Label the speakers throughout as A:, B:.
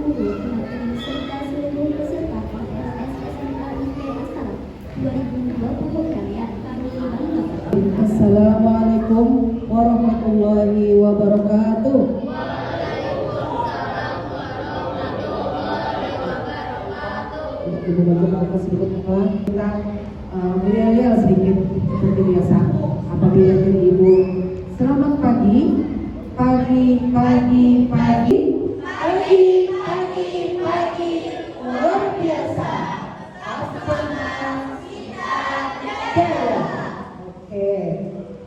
A: guru, pelatih, serta seluruh peserta PLS SMA IPS 2020 kalian kami banggakan.
B: Assalamualaikum warahmatullahi wabarakatuh. Ibu baca sedikit kita berial sedikit seperti biasa. Apabila dari ibu, selamat pagi, pagi, luar biasa. Oke,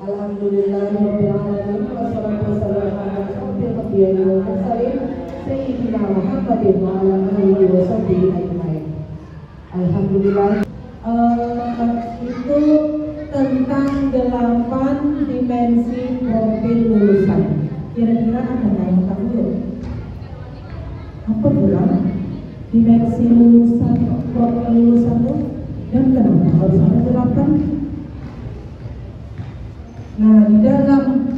B: alhamdulillahirobbilalamin. Wassalatu wassalamu ala asyrofil anbiya'i wal mursalin sayyidina Muhammadin wa ala alihi wa sahbihi ajmain. Alhamdulillah. Itu tentang 8 dimensi profil lulusan. Kira-kira ada yang tahu? Apa bilang dimensi lulusan, profil lulusan itu, dan kenapa harus ada 8? Nah, di dalam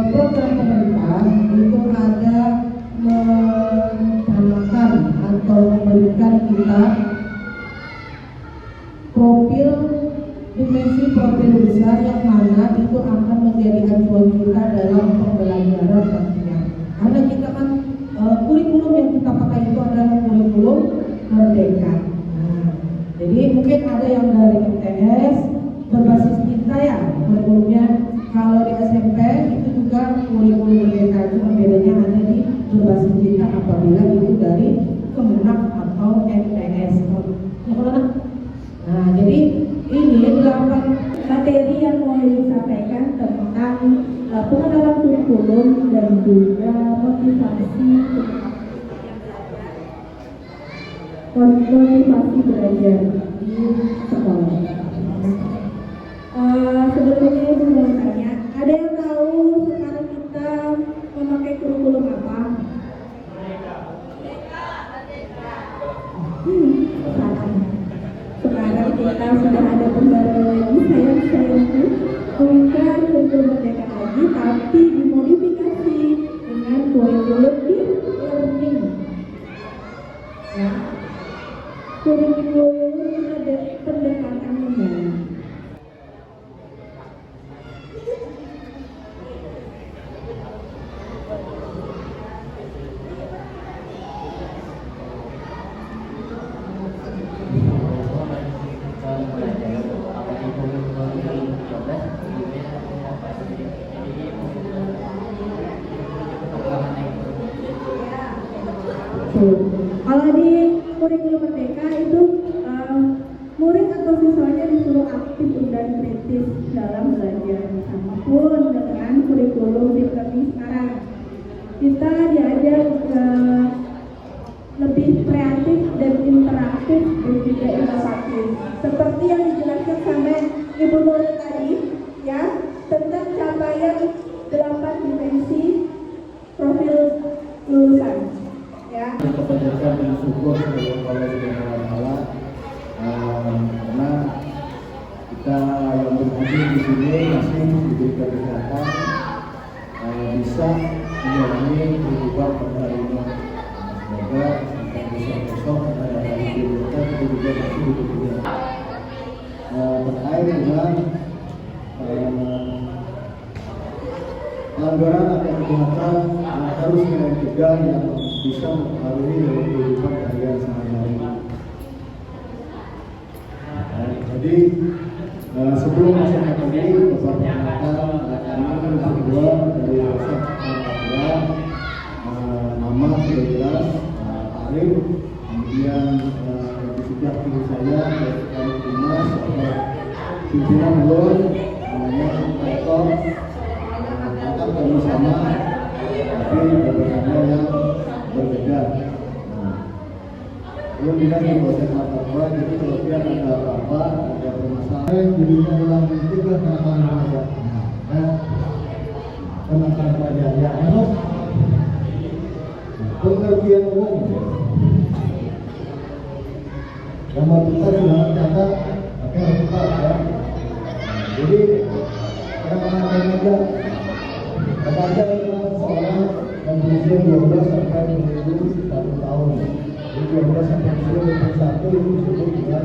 B: program pemerintah itu ada mencanangkan atau memberikan kita profil dimensi profil lulusan yang mana itu akan menjadi acuan kita dalam pembelajaran nantinya. Karena kita kan kurikulum yang kita pakai itu adalah kurikulum merdeka. Nah, jadi mungkin ada yang dari MTS berbasis kita ya kurikulumnya. Kalau di SMP itu juga kurikulum merdeka, cuma bedanya ada di berbasis kita apabila itu dari Kemenak atau MTS. Nah, jadi ini 8
C: materi yang mau disampaikan tentang pengenalan kurikulum dan juga motivasi belajar di sekolah. Sebelumnya ibu mau tanya, ada yang tahu sekarang kita memakai kurikulum apa? Sekarang kita sudah ada pembaruan lagi, sayangku, bukan kurikulum merdeka lagi, tapi dimodifikasi dengan kurikulum deep learning. Ya, kurikulum ada pendekatan mendalam. Kalau di kurikulum merdeka itu murid atau siswanya disuruh aktif dan kritis dalam belajar. Apapun dengan kurikulum di learning sekarang, kita diajar lebih kreatif dan interaktif dan juga inovatif. Seperti yang dijelaskan sama Ibu Nuril tadi, ya, tentang capaian 8 dimensi profil lulusan. Ya.
D: Kepada bersyukur kepada Allah Subhanahu wa Ta'ala karena kita yang berhadir di sini masih diberikan kesehatan bisa menjalani kehidupan pada hari ini. Semoga besok pada hari kita juga masih hidup dunia. Terkait dengan pelanggaran atau kejahatan yang harus kita cegah yang bisa mempengaruhi dalam kehidupan kalian sehari-hari. Jadi sebelum masuk materi, Bapak perkenalkan kami berdua dari Resep Peraturan, nama sudah jelas, Arif, kemudian sudah pilih saya dari Humas atau pimpinan Lon, namanya Rektor, angkat kami sama, tapi berbeda yang berbeda. Belum tidak di proses apa-apa, jadi kalau dia ada apa-apa, ada permasalahan, jadinya dalam itu kan akan ada. Kenapa saja ya, esok pengertian umum. Nama kita sudah catat, pakai cepat ya. Jadi kadang-kadang aja, apa aja seorang berusia 12 sampai menunggu 1 tahun. Jadi 12 sampai usia 21 itu disebut dengan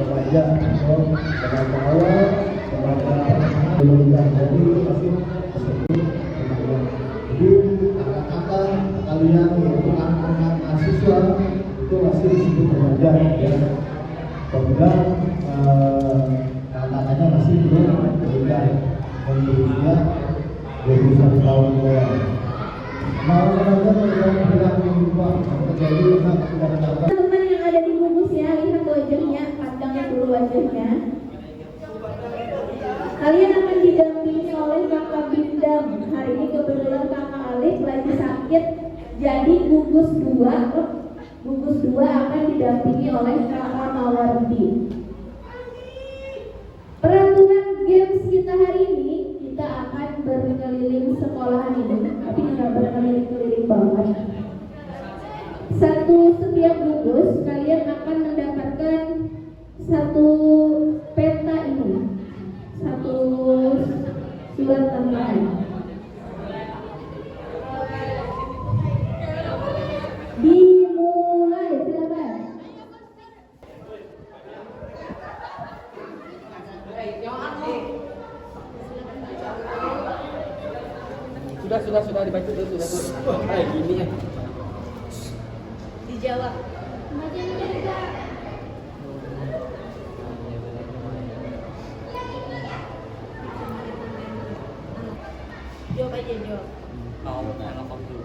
D: remaja atau remaja awal, remaja belum nikah. Jadi itu masih disebut remaja. Jadi anak-anak kalian yaitu anak-anak mahasiswa itu masih disebut remaja ya. Apabila anak-anaknya masih belum menikah dan berusia 21 tahun bawah. Mau remaja tidak berubah terjadi tidak ada.
C: Teman-teman yang ada di bungkus ya, lihat wajahnya, pandang dulu wajahnya. Kalian akan didampingi oleh kakak Bindam. Hari ini kebetulan kakak Alif lagi sakit, jadi bungkus 2 akan didampingi oleh kakak Mawardi. Peraturan games kita hari ini, kita akan berkeliling sekolahan ini, tapi nggak berkeliling-keliling banget. Setiap bungkus kalian akan mendapatkan satu peta ini, satu surat tambahan. Dimulai, silakan.
E: Sudah dibaca dulu sudah. Kayak gini ya.
C: Dijawab. Jawab aja, jawab.
E: Kalau dulu.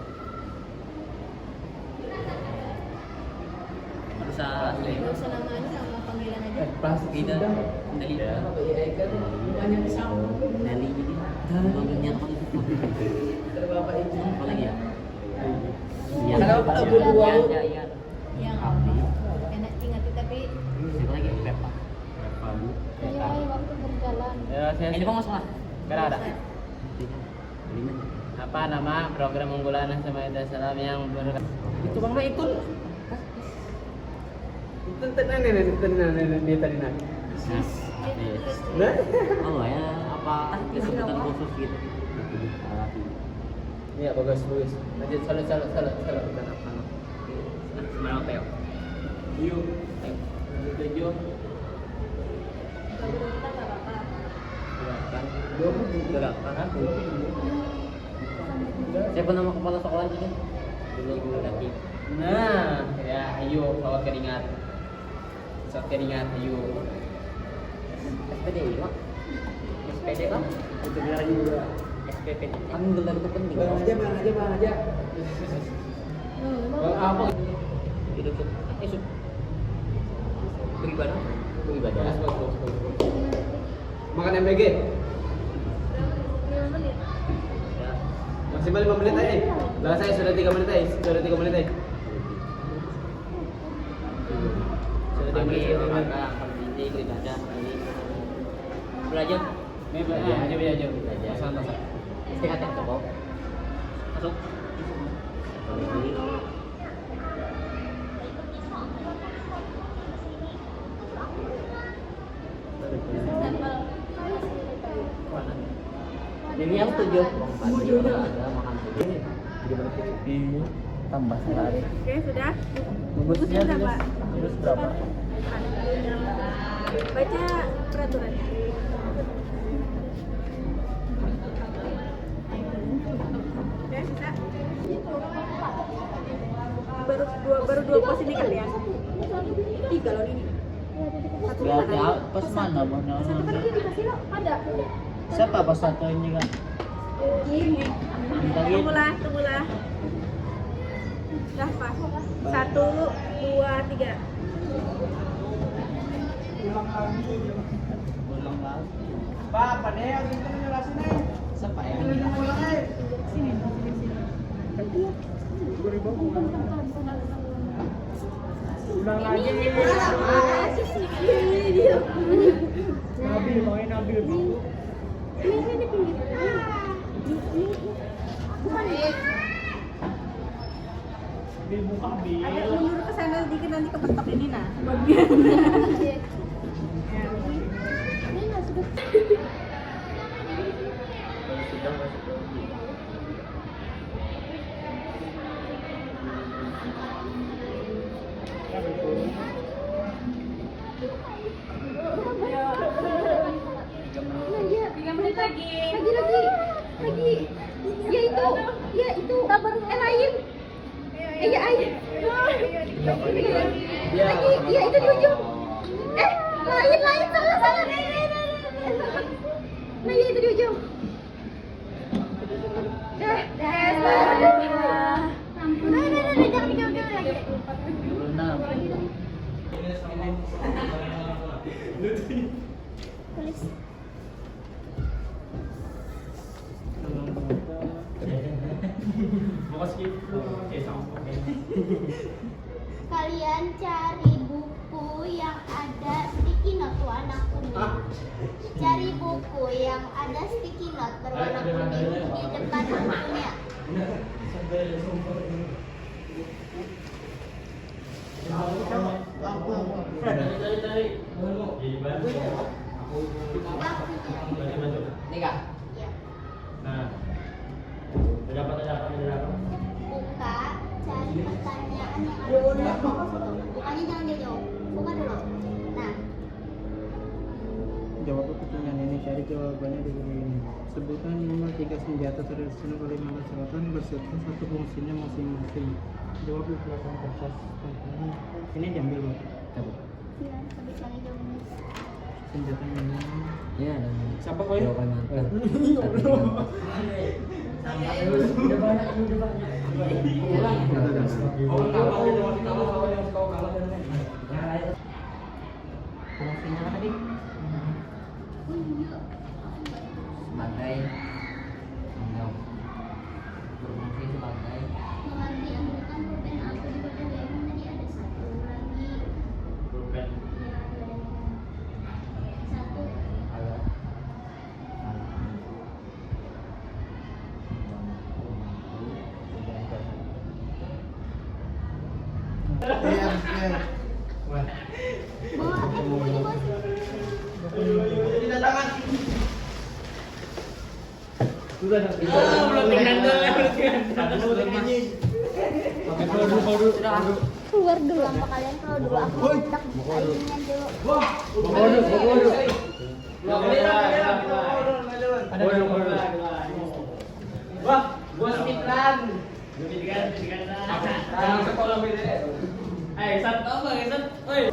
C: Gak usah namanya sama panggilan aja.
E: Plastik kita Nali. Banyak sama. Nali ini. Bangunnya apa? Bapak itu. Apa lagi ya? Ya. Ya.
C: Yang enak ingat tapi
E: Siapa lagi? Pepa.
A: Nilai waktu berjalan.
E: Ini kok masalah? Gak ada. Apa nama program unggulan sama Salam yang itu Bang itu tenang nih tadi nak. Nah, oh ya apa kesebutan khusus gitu. Iya bagus. Lanjut salut dan apa? Semangat Teo. Yuk. Tujuh. Gerakan. Siapa nama kepala sekolah juga? Dulu kaki. Nah, ya ayo bawa keringat. Ayo. SPD Pak. SPD Pak. Itu biar juga. SPP. Kan gelar itu penting. Bang aja. Apa? Itu tuh. Beribadah. Makan MBG. Ya. Maksimal 5 menit aja. Lah saya sudah 3 menit aja. Sudah 3 menit aja. Belajar. Santai. Istirahat yang cukup. Masuk. Jadi yang 7 ada makan 7. Tambah sehari.
C: Oke, sudah.
E: Bungkusnya berapa? Bungkus berapa?
C: Baca peraturannya. Oke, bisa. Baru dua pos ini kalian. 3 loh ini. Satu
E: Berarti pas mana mau
C: Satu kan dia dikasih lo, ada.
E: siapa pas satu ini kan?
C: Ini. Tunggulah. Dah pas. 1, 2, 3.
E: Pak, padahal kita ngelasin nih. Siapa ya?
C: Sini.
E: Ulang lagi nih.
C: Ini dia.
E: Nabil, main Nabil.
A: Ini di pinggir.
E: Bil buka bil.
C: Agak mundur ke sana sedikit nanti kepetok ini nah. Bagian.
A: Ini nggak sudah. Iya, iya. Iya, itu di ujung. Lain, salah. Nah, iya itu di ujung. Nah, jangan dijauh-jauh lagi. Tulis. Kalian cari buku yang ada sticky note warna kuning. Cari buku yang ada sticky note berwarna kuning di depan bukunya.
E: Nih kak.
A: Ya.
F: Nah, ada apa?
A: Buka, cari pertanyaan yang ada di dalam. Bukanya jangan jauh. Buka dulu. Nah,
G: Jawab pertanyaan ini, cari jawabannya di buku ini. Sebutkan minimal 3 senjata tradisional Kalimantan Selatan beserta satu fungsinya masing-masing. Jawab di belakang kertas. Ini diambil Bang.
A: bilang sampai lagi jauh.
G: Senjata minimal.
E: Ya, dan
G: Siapa kau?
E: jawaban mantan. Fungsinya apa tadi? Sebagai berfungsi sebagai
A: Mengerti ambilkan pulpen aku di badan lemon tadi ada satu lagi.
F: Pulpen.
A: Ya, ada satu.
E: alat
A: Bawa bukunya bos. Keluar dulu apa kalian keluar dulu aku hendak airnya dulu.
E: Wah, gua skiplan.
F: Jangan sekolah beda. Sat apa ya, Sat? Oi.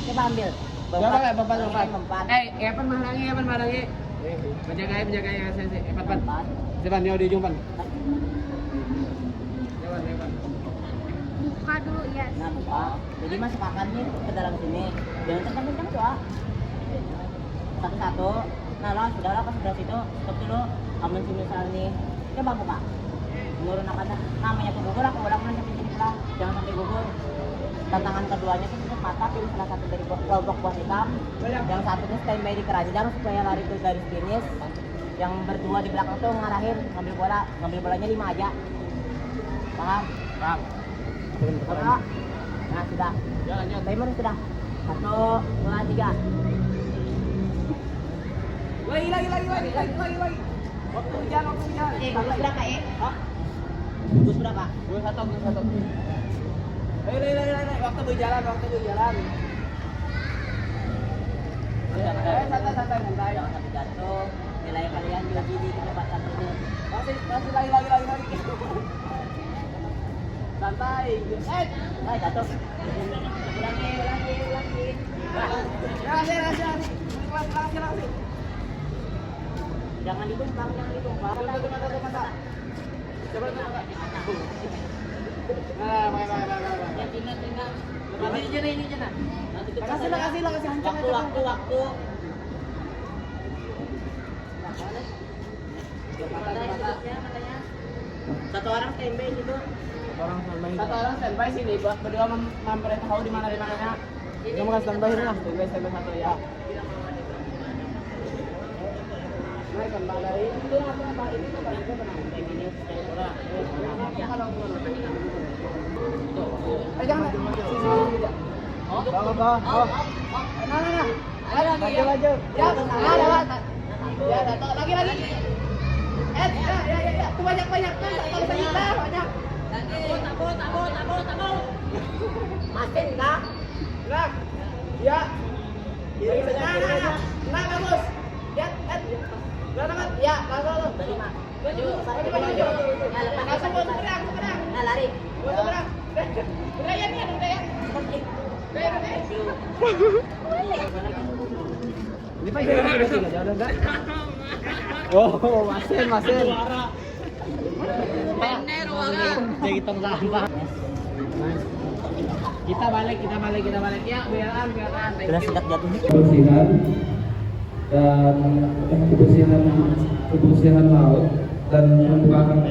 E: Coba ambil. Mempan.
H: Epan malangi. Menjaga ya saya. Epan. Depan di ujung pan.
A: Buka dulu ya.
E: Nah, buka. Jadi masukkannya ke dalam sini. Jangan kencang-kencang doa. Satu-satu. Nah, lo sudah pas sudah situ, stop dulu. Aman sini nih. Coba buka. Ngurun namanya gugur, aku udah sampai sini pula. Jangan sampai gugur. Tantangan keduanya itu tutup mata, pilih salah satu dari kelompok buah hitam. Yang satunya standby di keranjang supaya lari ke garis finish. Yang berdua di belakang tuh ngarahin ngambil bolanya 5 aja. Paham?
H: Paham.
E: Oke. Nah, sudah.
H: Lanjut.
E: Timer sudah. 1, 2, 3.
H: Lagi. Waktu hujan.
E: Bagus berapa, Bagus berapa?
H: Gue satu. Ayo, waktu berjalan.
E: Santai. Jangan sampai jatuh. Nilai kalian juga gini ke tempat satu ini.
H: Masih lagi. santai.
E: Jatuh. Ulangi.
H: Rahasia.
E: Jangan ditumpang.
H: Tutup mata. Coba tutup mata. Nah, pakai. Ini Jena. Kasih hancur.
E: Waktu. Matanya. Satu orang standby situ.
H: Satu orang standby sini, berdua memberitahu di mananya. Kamu kan standby lah, standby satu ya. Mari kembali dari itu apa ini tuh paling tenang. Jangan. Bawa. Nah. Laju. Ya, Ya, datang lagi. Ya. Tuh banyak. Kalau saya banyak. Takut.
E: Masin kah?
H: Nah. Ya. Nah, bagus. Ya. Nah, ya, langsung.
E: Terima.
H: Maju. Langsung berang.
E: Nah, lari.
H: Berang. Berang. Ini Pak jangan enggak. Oh, Masin. Jadi sampah. Kita balik. Ya, biaran.
E: Udah sikat jatuh.
D: Kebersihan dan kebersihan laut dan membukakan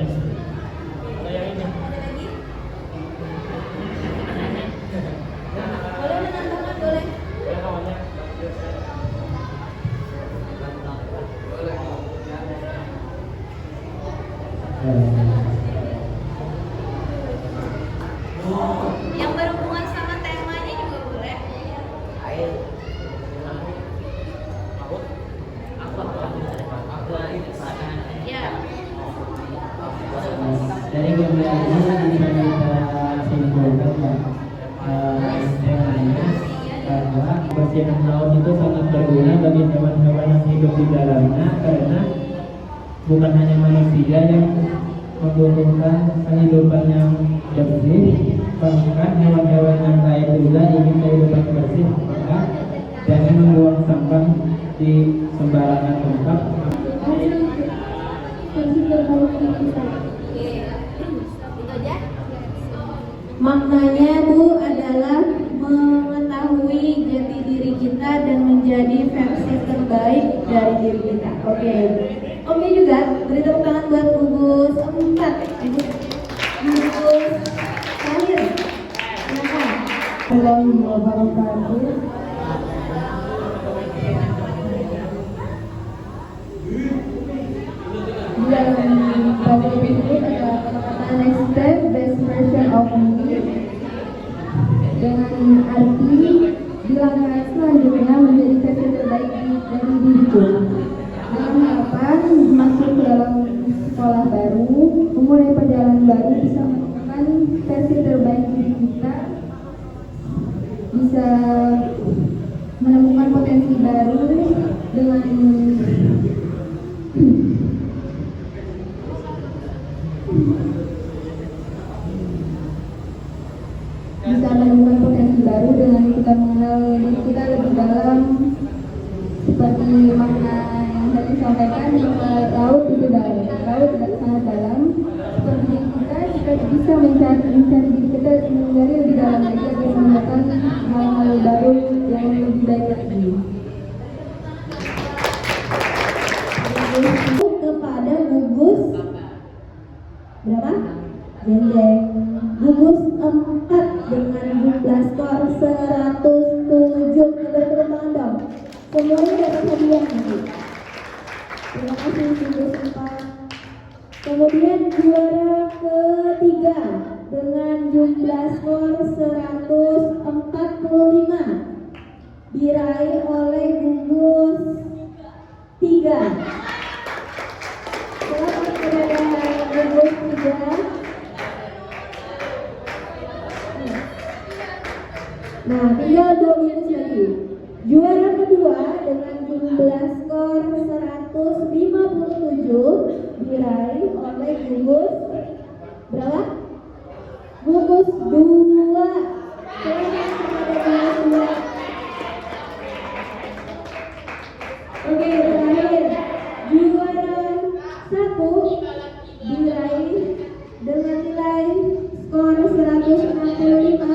A: Yang berhubungan sama temanya juga boleh. Ya.
G: Dari gambar ini bisa kita simpulkan temanya bahwa kebersihan laut itu sangat berguna bagi hewan-hewan yang hidup di dalamnya, karena bukan hanya manusia yang membutuhkan kehidupan yang bersih, bahkan hewan-hewan yang lain juga ingin kehidupan bersih. Maka jangan membuang sampah di sembarangan tempat.
A: Itu aja.
C: Maknanya Bu adalah mengetahui jati diri kita dan menjadi versi terbaik dari diri kita. Oke juga, beri tepuk tangan buat gugus 4. Gugus Kahir. Silakan.
B: Assalamualaikum wabarakatuh. Di dalam buku itu ada kata-kata next step, best version of me, dengan arti di langkah selanjutnya menjadi versi terbaik dari diriku. Dengan harapan masuk ke dalam sekolah baru, memulai perjalanan baru, bisa menemukan versi terbaik diri kita, bisa menemukan potensi baru dengan kita mengenal diri kita lebih dalam, seperti makna yang saya sampaikan, bahwa laut itu dalam, laut sangat dalam. Seperti kita bisa mencari diri kita menggali lebih dalam lagi agar menemukan hal-hal baru yang lebih baik lagi. Kepada gugus berapa? Jeng. Gugus 4 dengan jumlah skor 107. Tepuk tangan dong. Semuanya dapat hadiah nanti. Terima kasih gugus 4. Kemudian juara ketiga dengan jumlah skor 145 diraih oleh gugus 3. Selamat kepada gugus 3. Nah, tinggal 2 minit lagi. Juara kedua dengan jumlah skor 157 diraih oleh gugus berapa?
C: gugus 2. Selamat kepada gugus 2. Oke, terakhir juara 1 diraih dengan nilai skor 165.